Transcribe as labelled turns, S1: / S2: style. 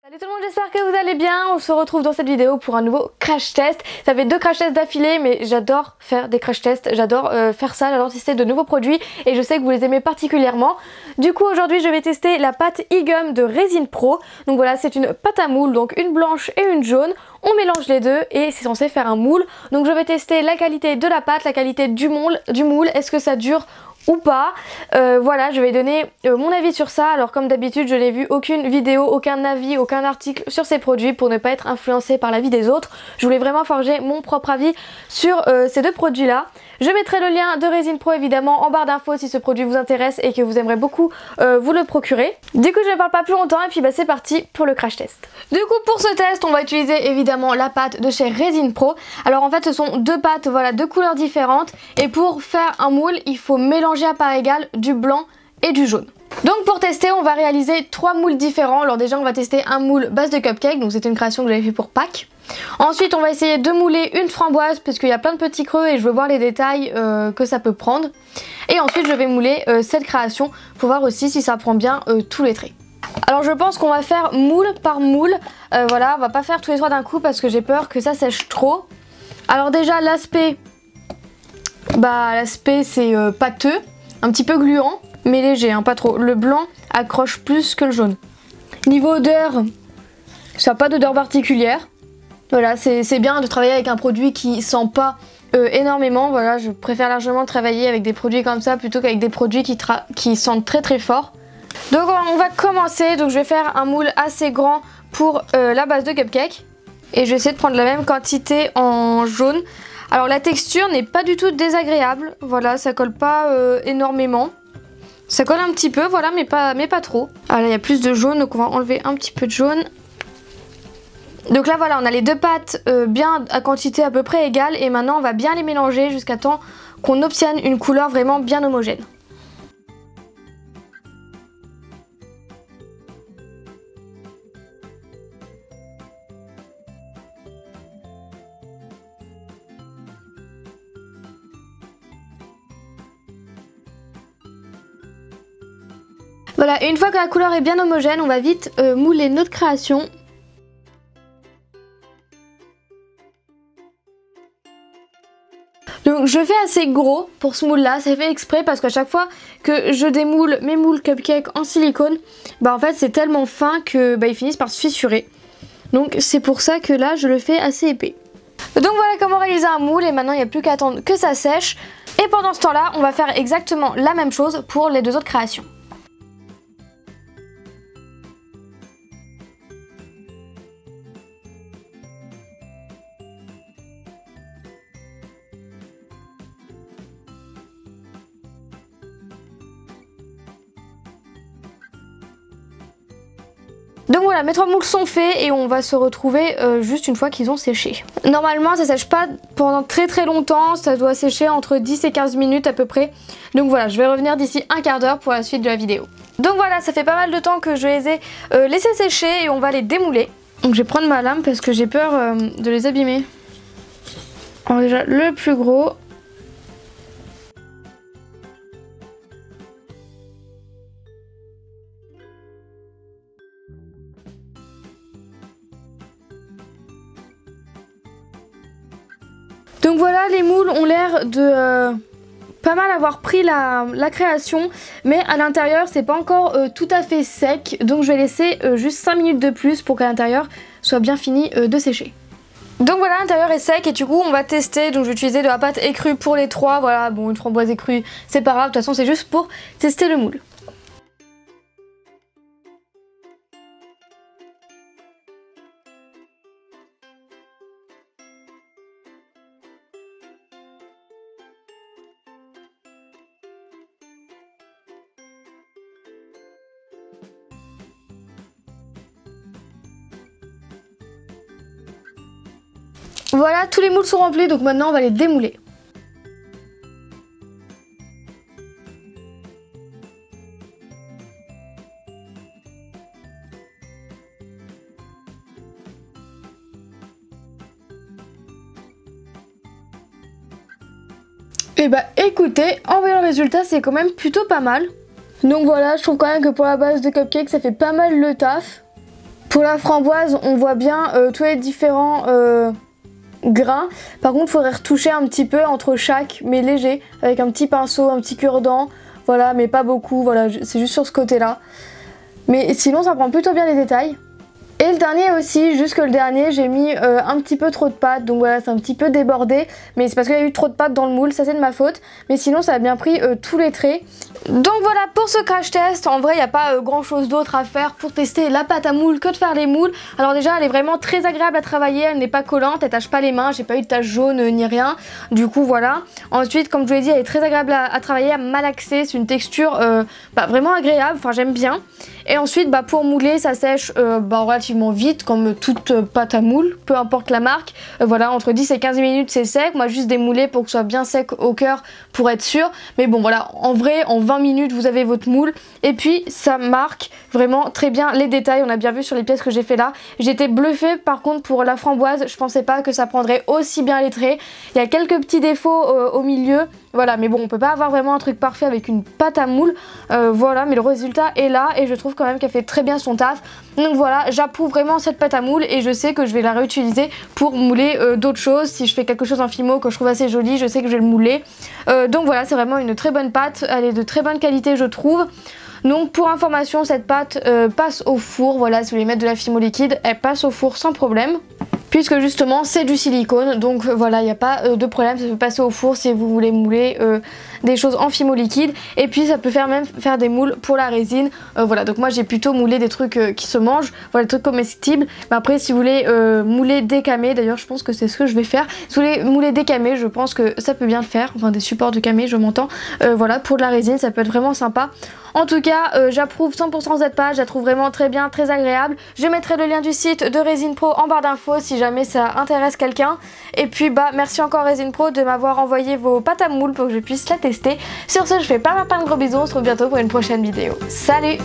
S1: Salut tout le monde, j'espère que vous allez bien. On se retrouve dans cette vidéo pour un nouveau crash test. Ça fait 2 crash tests d'affilée, mais j'adore faire des crash tests, j'adore faire ça, j'adore tester de nouveaux produits et je sais que vous les aimez particulièrement. Du coup aujourd'hui je vais tester la pâte e-gum de Resin Pro. Donc voilà, c'est une pâte à moule, donc une blanche et une jaune. On mélange les deux et c'est censé faire un moule. Donc je vais tester la qualité de la pâte, la qualité du moule, est-ce que ça dure ou pas. Voilà, je vais donner mon avis sur ça. Alors comme d'habitude, je n'ai vu aucune vidéo, aucun avis, aucun article sur ces produits pour ne pas être influencée par l'avis des autres. Je voulais vraiment forger mon propre avis sur ces deux produits là. Je mettrai le lien de Resin Pro évidemment en barre d'infos si ce produit vous intéresse et que vous aimerez beaucoup vous le procurer. Du coup je ne parle pas plus longtemps et puis c'est parti pour le crash test. Du coup pour ce test on va utiliser évidemment la pâte de chez Resin Pro. Alors en fait ce sont deux pâtes, voilà, deux couleurs différentes et pour faire un moule il faut mélanger à part égale du blanc et du jaune. Donc pour tester on va réaliser 3 moules différents. Alors déjà on va tester un moule base de cupcake, donc c'était une création que j'avais fait pour Pâques. Ensuite on va essayer de mouler une framboise parce qu'il y a plein de petits creux et je veux voir les détails que ça peut prendre. Et ensuite je vais mouler cette création pour voir aussi si ça prend bien tous les traits. Alors je pense qu'on va faire moule par moule, voilà, on va pas faire tous les 3 d'un coup parce que j'ai peur que ça sèche trop. Alors déjà l'aspect, c'est pâteux, un petit peu gluant, mais léger, hein, pas trop. Le blanc accroche plus que le jaune. Niveau odeur, ça n'a pas d'odeur particulière. Voilà, c'est bien de travailler avec un produit qui sent pas énormément. Voilà, je préfère largement travailler avec des produits comme ça plutôt qu'avec des produits qui sentent très très fort. Donc on va commencer. Donc je vais faire un moule assez grand pour la base de cupcake. Et je vais essayer de prendre la même quantité en jaune. Alors la texture n'est pas du tout désagréable. Voilà, ça colle pas énormément. Ça colle un petit peu, voilà, mais pas trop. Ah là, il y a plus de jaune, donc on va enlever un petit peu de jaune. Donc là, voilà, on a les deux pâtes bien à quantité à peu près égale. Et maintenant, on va bien les mélanger jusqu'à temps qu'on obtienne une couleur vraiment bien homogène. Voilà, et une fois que la couleur est bien homogène, on va vite mouler notre création. Donc je fais assez gros pour ce moule là, c'est fait exprès parce qu'à chaque fois que je démoule mes moules cupcake en silicone, en fait c'est tellement fin que ils finissent par se fissurer. Donc c'est pour ça que là je le fais assez épais. Donc voilà comment réaliser un moule et maintenant il n'y a plus qu'à attendre que ça sèche. Et pendant ce temps là, on va faire exactement la même chose pour les deux autres créations. Donc voilà, mes 3 moules sont faits et on va se retrouver juste une fois qu'ils ont séché. Normalement ça sèche pas pendant très longtemps, ça doit sécher entre 10 et 15 minutes à peu près. Donc voilà, je vais revenir d'ici un quart d'heure pour la suite de la vidéo. Donc voilà, ça fait pas mal de temps que je les ai laissés sécher et on va les démouler. Donc je vais prendre ma lame parce que j'ai peur de les abîmer. Alors déjà le plus gros. Donc voilà, les moules ont l'air de pas mal avoir pris la création, mais à l'intérieur c'est pas encore tout à fait sec, donc je vais laisser juste 5 minutes de plus pour qu'à l'intérieur soit bien fini de sécher. Donc voilà, l'intérieur est sec et du coup on va tester. Donc je vais utiliser de la pâte écrue pour les 3, voilà, bon, une framboise écrue c'est pas grave, de toute façon c'est juste pour tester le moule. Voilà, tous les moules sont remplis, donc maintenant on va les démouler. Et écoutez, en voyant le résultat c'est quand même plutôt pas mal. Donc voilà, je trouve quand même que pour la base de cupcake ça fait pas mal le taf. Pour la framboise, on voit bien tous les différents grains. Par contre, il faudrait retoucher un petit peu entre chaque, mais léger, avec un petit pinceau, un petit cure-dent. Voilà, mais pas beaucoup, voilà, c'est juste sur ce côté-là. Mais sinon, ça prend plutôt bien les détails. Et le dernier aussi, jusque le dernier, j'ai mis un petit peu trop de pâte, donc voilà, c'est un petit peu débordé, mais c'est parce qu'il y a eu trop de pâte dans le moule, ça c'est de ma faute, mais sinon ça a bien pris tous les traits. Donc voilà pour ce crash test. En vrai il n'y a pas grand chose d'autre à faire pour tester la pâte à moule que de faire les moules. Alors déjà elle est vraiment très agréable à travailler, elle n'est pas collante, elle tâche pas les mains, j'ai pas eu de tache jaune ni rien, du coup voilà. Ensuite comme je vous l'ai dit, elle est très agréable à travailler, à malaxer, c'est une texture vraiment agréable, enfin j'aime bien. Et ensuite pour mouler ça sèche relativement vite comme toute pâte à moule, peu importe la marque. Voilà, entre 10 et 15 minutes c'est sec, moi juste démouler pour que ce soit bien sec au cœur pour être sûr. Mais bon voilà, en vrai en 20 minutes vous avez votre moule et puis ça marque vraiment très bien les détails. On a bien vu sur les pièces que j'ai fait là. J'étais bluffée par contre pour la framboise, je pensais pas que ça prendrait aussi bien les traits. Il y a quelques petits défauts au milieu. Voilà, mais bon, on peut pas avoir vraiment un truc parfait avec une pâte à moule. Voilà, mais le résultat est là et je trouve quand même qu'elle fait très bien son taf. Donc voilà, j'approuve vraiment cette pâte à moule et je sais que je vais la réutiliser pour mouler d'autres choses. Si je fais quelque chose en fimo que je trouve assez joli, je sais que je vais le mouler. Donc voilà, c'est vraiment une très bonne pâte. Elle est de très bonne qualité, je trouve. Donc pour information, cette pâte passe au four. Voilà, si vous voulez mettre de la fimo liquide, elle passe au four sans problème. Puisque justement c'est du silicone, donc voilà, il n'y a pas de problème, ça peut passer au four si vous voulez mouler des choses en fimo liquide. Et puis ça peut même faire des moules pour la résine. Voilà, donc moi j'ai plutôt moulé des trucs qui se mangent, voilà, des trucs comestibles. Mais après si vous voulez mouler des camés, d'ailleurs je pense que c'est ce que je vais faire. Si vous voulez mouler des camés, je pense que ça peut bien le faire, enfin des supports de camé, je m'entends. Voilà, pour de la résine ça peut être vraiment sympa. En tout cas, j'approuve 100% cette page, je la trouve vraiment très bien, très agréable. Je mettrai le lien du site de Resin Pro en barre d'infos si jamais ça intéresse quelqu'un. Et puis merci encore Resin Pro de m'avoir envoyé vos pâtes à moule pour que je puisse la tester. Sur ce, je fais plein de gros bisous, on se retrouve bientôt pour une prochaine vidéo. Salut!